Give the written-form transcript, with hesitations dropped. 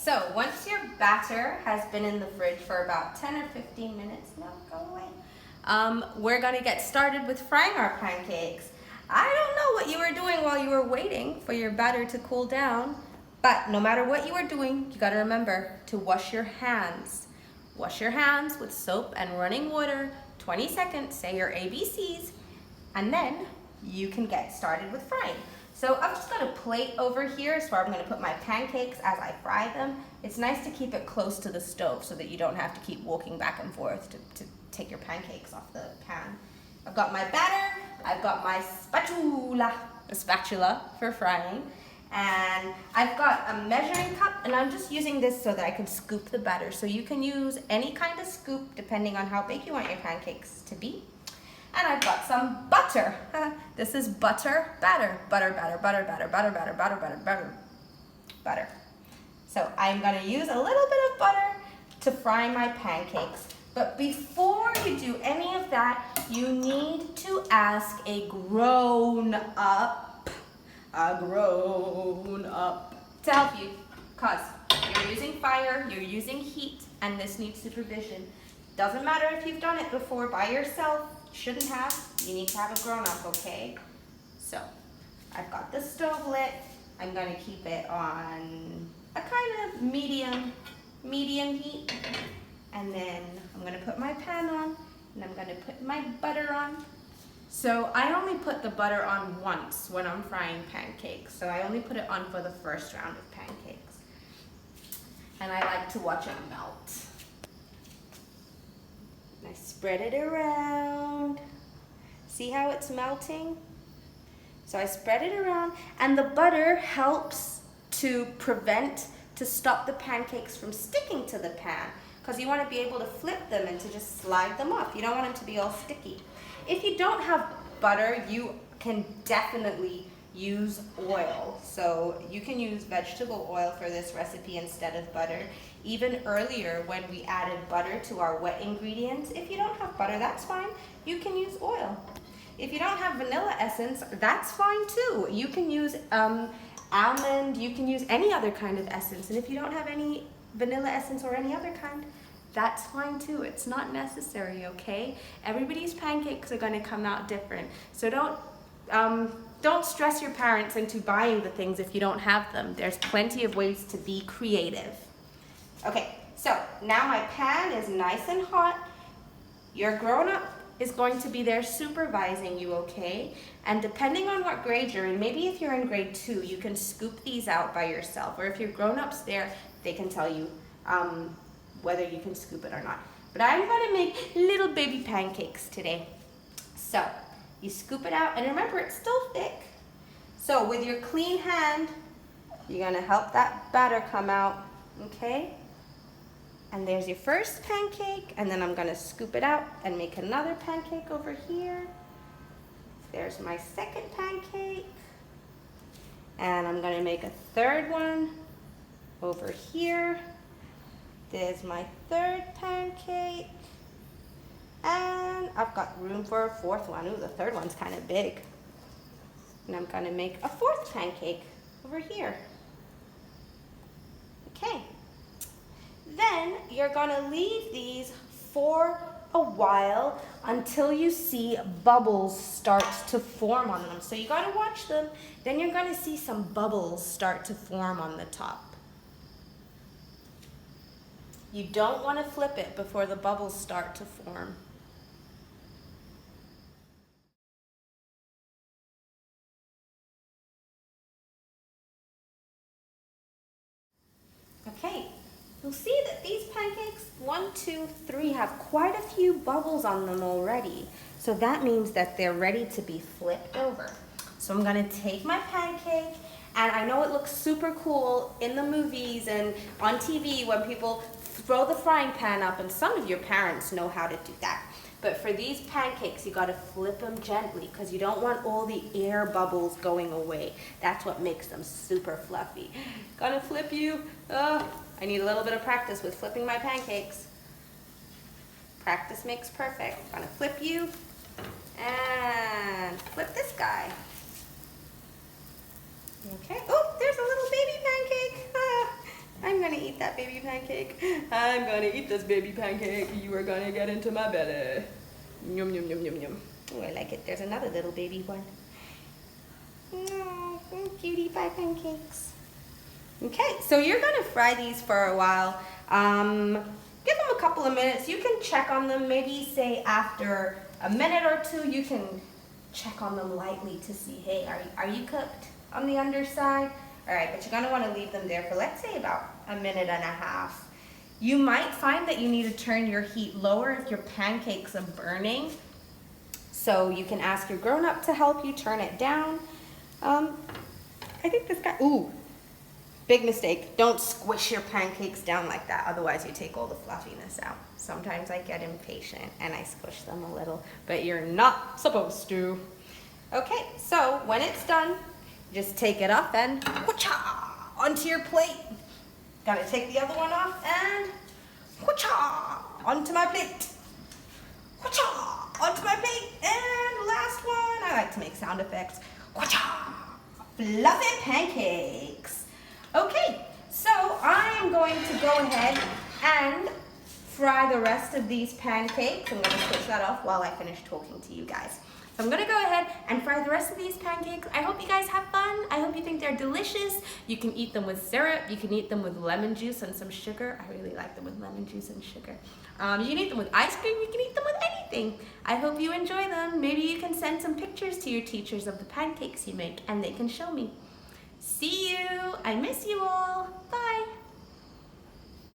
so once your batter has been in the fridge for about 10 or 15 minutes, no, go away. We're gonna get started with frying our pancakes. I don't know what you were doing while you were waiting for your batter to cool down, but no matter what you are doing, you gotta remember to wash your hands. Wash your hands with soap and running water, 20 seconds, say your ABCs, and then you can get started with frying. So I've just got a plate over here, so I'm gonna put my pancakes as I fry them. It's nice to keep it close to the stove so that you don't have to keep walking back and forth to take your pancakes off the pan. I've got my batter, I've got my spatula for frying, and I've got a measuring cup, and I'm just using this so that I can scoop the batter. So you can use any kind of scoop depending on how big you want your pancakes to be. And I've got some butter. This is butter batter. Butter, batter, butter, batter, butter, batter, butter, batter, butter, butter. So I'm gonna use a little bit of butter to fry my pancakes. But before you do any of that, you need to ask a grown-up to help you. Because you're using fire, you're using heat, and this needs supervision. Doesn't matter if you've done it before by yourself. Shouldn't have. You need to have a grown-up, okay? So I've got the stove lit. I'm gonna keep it on a kind of medium heat. And then I'm gonna put my pan on, and I'm gonna put my butter on. So I only put the butter on once when I'm frying pancakes. So I only put it on for the first round of pancakes. And I like to watch it melt. I spread it around. See how it's melting? So I spread it around, and the butter helps to stop the pancakes from sticking to the pan, because you want to be able to flip them and to just slide them off. You don't want them to be all sticky. If you don't have butter, you can definitely use oil. So you can use vegetable oil for this recipe instead of butter. Even earlier when we added butter to our wet ingredients, if you don't have butter, that's fine. You can use oil. If you don't have vanilla essence, that's fine too. You can use almond, you can use any other kind of essence. And if you don't have any vanilla essence or any other kind, that's fine too. It's not necessary, okay? Everybody's pancakes are gonna come out different. So don't stress your parents into buying the things if you don't have them. There's plenty of ways to be creative. Okay, so now my pan is nice and hot. Your grown-up is going to be there supervising you, okay? And depending on what grade you're in, maybe if you're in grade 2, you can scoop these out by yourself. Or if your grown-up's there, they can tell you whether you can scoop it or not. But I'm gonna make little baby pancakes today. So you scoop it out, and remember, it's still thick. So with your clean hand, you're gonna help that batter come out, okay? And there's your first pancake, and then I'm gonna scoop it out and make another pancake over here. There's my second pancake. And I'm gonna make a third one over here. There's my third pancake. And I've got room for a fourth one. Ooh, the third one's kind of big. And I'm gonna make a fourth pancake over here. Okay. Then you're gonna leave these for a while until you see bubbles start to form on them. So you gotta watch them. Then you're gonna see some bubbles start to form on the top. You don't wanna flip it before the bubbles start to form. Okay. You'll see that these pancakes, 1, 2, 3, have quite a few bubbles on them already. So that means that they're ready to be flipped over. So I'm gonna take my pancake, and I know it looks super cool in the movies and on TV when people throw the frying pan up, and some of your parents know how to do that. But for these pancakes, you gotta flip them gently because you don't want all the air bubbles going away. That's what makes them super fluffy. Gonna flip you. I need a little bit of practice with flipping my pancakes. Practice makes perfect. Gonna flip you and flip this guy. Okay. Oh, there's a little baby pancake. I'm gonna eat that baby pancake. I'm gonna eat this baby pancake. You are gonna get into my belly. Yum, yum, yum, yum, yum. Oh, I like it. There's another little baby one. Oh, cutie pie pancakes. Okay, so you're gonna fry these for a while. Give them a couple of minutes. You can check on them, maybe say after a minute or two, you can check on them lightly to see, hey, are you cooked on the underside? All right, but you're gonna wanna leave them there for, let's say, about a minute and a half. You might find that you need to turn your heat lower if your pancakes are burning. So you can ask your grown-up to help you turn it down. I think this guy, ooh, big mistake. Don't squish your pancakes down like that, otherwise you take all the fluffiness out. Sometimes I get impatient and I squish them a little, but you're not supposed to. Okay, so when it's done, just take it off and whoocha, onto your plate. Gotta take the other one off and whoocha, onto my plate. Whoocha, onto my plate. And last one, I like to make sound effects. Whoocha, fluffy pancakes. Okay, so I'm going to go ahead and fry the rest of these pancakes. I'm gonna switch that off while I finish talking to you guys. So I'm gonna go ahead and fry the rest of these pancakes. I hope you guys have fun. I hope you think they're delicious. You can eat them with syrup. You can eat them with lemon juice and some sugar. I really like them with lemon juice and sugar. You can eat them with ice cream. You can eat them with anything. I hope you enjoy them. Maybe you can send some pictures to your teachers of the pancakes you make and they can show me. See you. I miss you all. Bye.